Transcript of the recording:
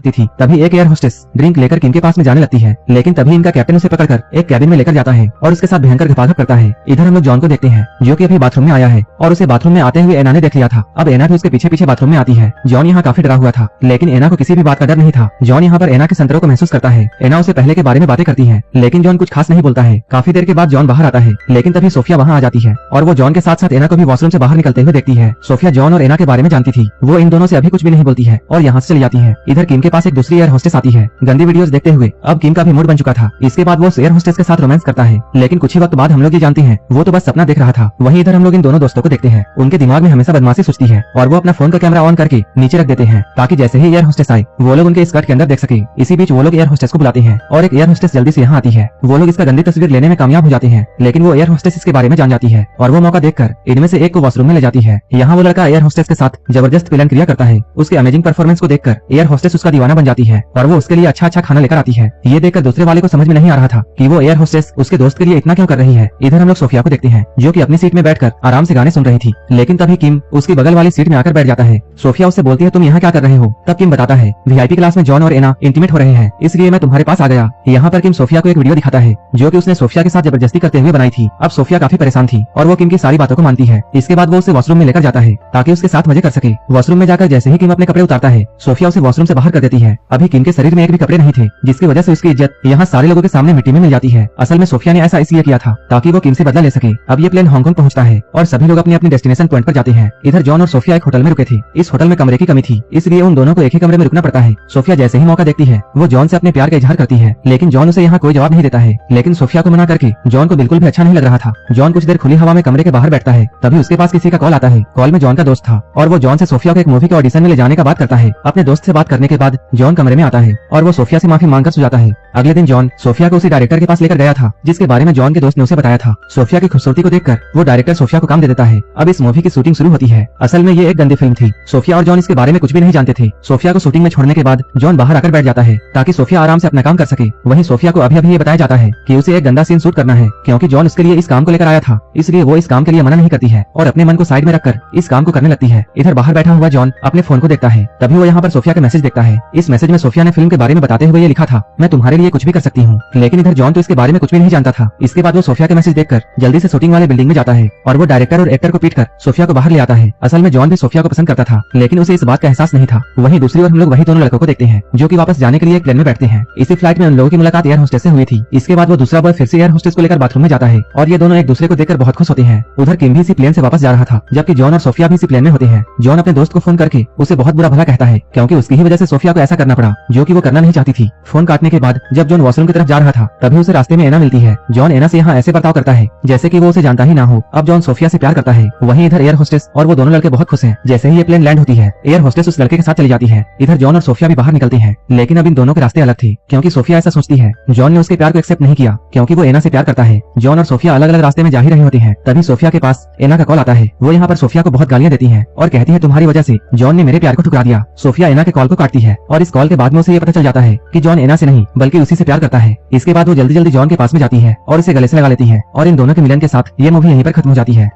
थी। तभी एक एयर होस्टेस ड्रिंक लेकर किम के पास में जाने लगती है, लेकिन तभी इनका कैप्टन उसे पकड़कर एक कैबिन में लेकर जाता है और उसके साथ भयंकर घपाघप करता है। इधर हम लोग जॉन को देखते हैं जो कि अभी बाथरूम में आया है और उसे बाथरूम में आते हुए एना ने देख लिया था। अब एना भी उसके पीछे पीछे बाथरूम में आती है। जॉन यहाँ काफी डरा हुआ था, लेकिन एना को किसी भी बात का डर नहीं था। जॉन यहाँ पर एना के संतरों को महसूस करता है। एना उसे पहले के बारे में बातें करती है, लेकिन जॉन कुछ खास नहीं बोलता है। काफी देर के बाद जॉन बाहर आता है, लेकिन तभी सोफिया वहाँ आ जाती है और वो जॉन के साथ साथ एना को भी वॉशरूम से बाहर निकलते हुए देखती है। सोफिया जॉन और एना के बारे में जानती थी। वो इन दोनों से अभी कुछ भी नहीं बोलती है और यहाँ से चली जाती है। इधर किम के पास एक दूसरी एयर होस्टेस आती है। गंदी वीडियोस देखते हुए अब किम का भी मूड बन चुका था। इसके बाद वो एयर होस्टेस के साथ रोमांस करता है, लेकिन कुछ ही वक्त बाद हम लोग ये जानते हैं वो तो बस सपना देख रहा था। वहीं इधर हम लोग इन दोनों दोस्तों को देखते हैं। उनके दिमाग में हमेशा बदमाशी सोचती है और वो अपना फोन का कैमरा ऑन करके नीचे रख देते हैं ताकि जैसे ही एयर होस्टेस आए वो लोग उनके स्कर्ट के अंदर देख सके। इसी बीच वो लोग एयर होस्टेस को बुलाते हैं और एक एयर होस्टेस जल्दी से यहाँ आती है। वो लोग इसका गंदी तस्वीर लेने में कामयाब हो जाते हैं, लेकिन वो एयर होस्टेस इसके बारे में जान जाती है और वो मौका देखकर इनमें से एक को वॉशरूम में ले जाती है। यहाँ वो लड़का एयर होस्टेस के साथ जबरदस्त विलन क्रिया करता है। उसके अमेजिंग परफॉर्मेंस को देखकर एयर होस्टेस उसका दीवाना बन जाती है और वो उसके लिए अच्छा अच्छा खाना लेकर आती है। ये देखकर दूसरे वाले को समझ में नहीं आ रहा था कि वो एयर होस्टेस उसके दोस्त के लिए इतना क्यों कर रही है। इधर हम लोग सोफिया को देखते हैं जो कि अपनी सीट में बैठकर आराम से गाने सुन रही थी, लेकिन तभी किम उसकी बगल वाली सीट में आकर बैठ जाता है। सोफिया उससे बोलती है तुम यहाँ क्या कर रहे हो। तब किम बताता है वीआईपी क्लास में जॉन और एना इंटीमेट हो रहे हैं, इसलिए मैं तुम्हारे पास आ गया। यहाँ पर किम सोफिया को एक वीडियो दिखाता है जो कि उसने सोफिया के साथ जबरदस्ती करते हुए बनाई थी। अब सोफिया काफी परेशान थी और वो किम की सारी बातों को मानती है। इसके बाद वो उसे वॉशरूम में लेकर जाता है ताकि उसके साथ मजे कर सके। वॉशरूम में जाकर जैसे ही किम अपने कपड़े उतारता है सोफिया उसे वॉशरूम से बाहर कर देती है। अभी किम के शरीर में एक भी कपड़े नहीं थे, जिसकी वजह से उसकी इज्जत यहाँ सारे लोगों के सामने मिट्टी में मिल जाती है। असल में सोफिया ने ऐसा इसलिए किया था ताकि वो किम से बदला ले सके। अब ये प्लेन हांगकांग पहुंचता है और सभी लोग अपनी अपनी डेस्टिनेशन पॉइंट पर जाते हैं। इधर जॉन और सोफिया एक होटल में रुके थे। इस होटल में कमरे की कमी थी, इसलिए उन दोनों को एक ही कमरे में रुकना पड़ता है। सोफिया जैसे ही मौका देखती है वो जॉन से अपने प्यार का इजहार करती है, लेकिन जॉन उसे यहाँ कोई जवाब नहीं देता है। लेकिन सोफिया को मना करके जॉन को बिल्कुल भी अच्छा नहीं लग रहा था। जॉन कुछ देर खुली हवा में कमरे के बाहर बैठता है, तभी उसके पास किसी का कॉल आता है। कॉल में जॉन का दोस्त था और वो जॉन से सोफिया को एक मूवी के ऑडिशन में ले जाने का बात करता है। अपने दोस्त से बात करने के बाद जॉन कमरे में आता है और वो सोफिया से माफी मांगकर सो जाता है। अगले दिन जॉन सोफिया को उसी डायरेक्टर के पास लेकर गया था जिसके बारे में जॉन के दोस्त ने उसे बताया था। सोफिया की खूबसूरती को देखकर वो डायरेक्टर सोफिया को काम दे देता है। अब इस मूवी की शूटिंग शुरू होती है। असल में ये एक गंदी फिल्म थी। सोफिया और जॉन इसके बारे में कुछ भी नहीं जानते थे। सोफिया को शूटिंग में छोड़ने के बाद जॉन बाहर आकर बैठ जाता है ताकि सोफिया आराम से अपना काम कर सके। वहीं सोफिया को अभी अभी ये बताया जाता है कि उसे एक गंदा सीन शूट करना है, क्योंकि जॉन उसके लिए इस काम को लेकर आया था, इसलिए वो इस काम के लिए मना नहीं करती है और अपने मन को साइड में रखकर इस काम को करने लगती है। इधर बाहर बैठा हुआ जॉन अपने फोन को देखता है, तभी वो यहाँ पर सोफिया का मैसेज देखता है। इस मैसेज में सोफिया ने फिल्म के बारे में बताते हुए ये लिखा था, मैं तुम्हारे लिए कुछ भी कर सकती हूँ। लेकिन इधर जॉन तो इसके बारे में कुछ भी नहीं जानता था। इसके बाद वो सोफिया के मैसेज देखकर जल्दी से शूटिंग वाले बिल्डिंग में जाता है और वो डायरेक्टर और एक्टर को पीटकर सोफिया को बाहर ले आता है। असल में जॉन भी सोफिया को पसंद करता था, लेकिन उसे इस बात का एहसास नहीं था। वहीं दूसरी ओर हम लोग वही दोनों लड़कों को देखते हैं जो कि वापस जाने के लिए एक प्लेन में बैठते हैं। इसी फ्लाइट में उन लोगों की मुलाकात एयर होस्टेस से हुई थी। इसके बाद वो दूसरा बॉय फिर से एयर होस्टेस को लेकर बाथरूम में जाता है और ये दोनों एक दूसरे को देखकर बहुत खुश होते हैं। उधर किम भी इसी प्लेन से वापस जा रहा था, जबकि जॉन और सोफिया भी इसी प्लेन में होते हैं। जॉन अपने दोस्त को फोन करके उसे बहुत बुरा भला कहता है, क्योंकि उसकी ही वजह से सोफिया को ऐसा करना पड़ा जो कि वो करना नहीं चाहती थी। फोन काटने के बाद जब जॉन वॉशरूम की तरफ जा रहा था तभी उसे रास्ते में एना मिलती है। जॉन एना से यहाँ ऐसे बर्ताव करता है जैसे कि वो उसे जानता ही ना हो। अब जॉन सोफिया से प्यार करता है। वहीं इधर एयर होस्टेस और वो दोनों लड़के बहुत खुश हैं। जैसे ही ये प्लेन लैंड होती है एयर होस्टेस उस लड़के के साथ चली जाती है। इधर जॉन और सोफिया भी बाहर निकलते हैं, लेकिन अब इन दोनों के रास्ते अलग थे, क्योंकि सोफिया ऐसा सोचती है जॉन ने उसके प्यार को एक्सेप्ट नहीं किया क्योंकि वो एना से प्यार करता है। जॉन और सोफिया अलग अलग रास्ते में जा ही रहे होते हैं, तभी सोफिया के पास एना का कॉल आता है। वो यहाँ पर सोफिया को बहुत गालियां देती है और कहती है तुम्हारी वजह से जॉन ने मेरे प्यार को ठुकरा दिया। सोफिया एना के कॉल को काटती है और इस कॉल के बाद में उसे ये पता चल जाता है कि जॉन एना से नहीं बल्कि उसी से प्यार करता है। इसके बाद वो जल्दी जल्दी जॉन के पास में जाती है और उसे गले से लगा लेती है और इन दोनों के मिलन के साथ ये मूवी यहीं पर खत्म हो जाती है।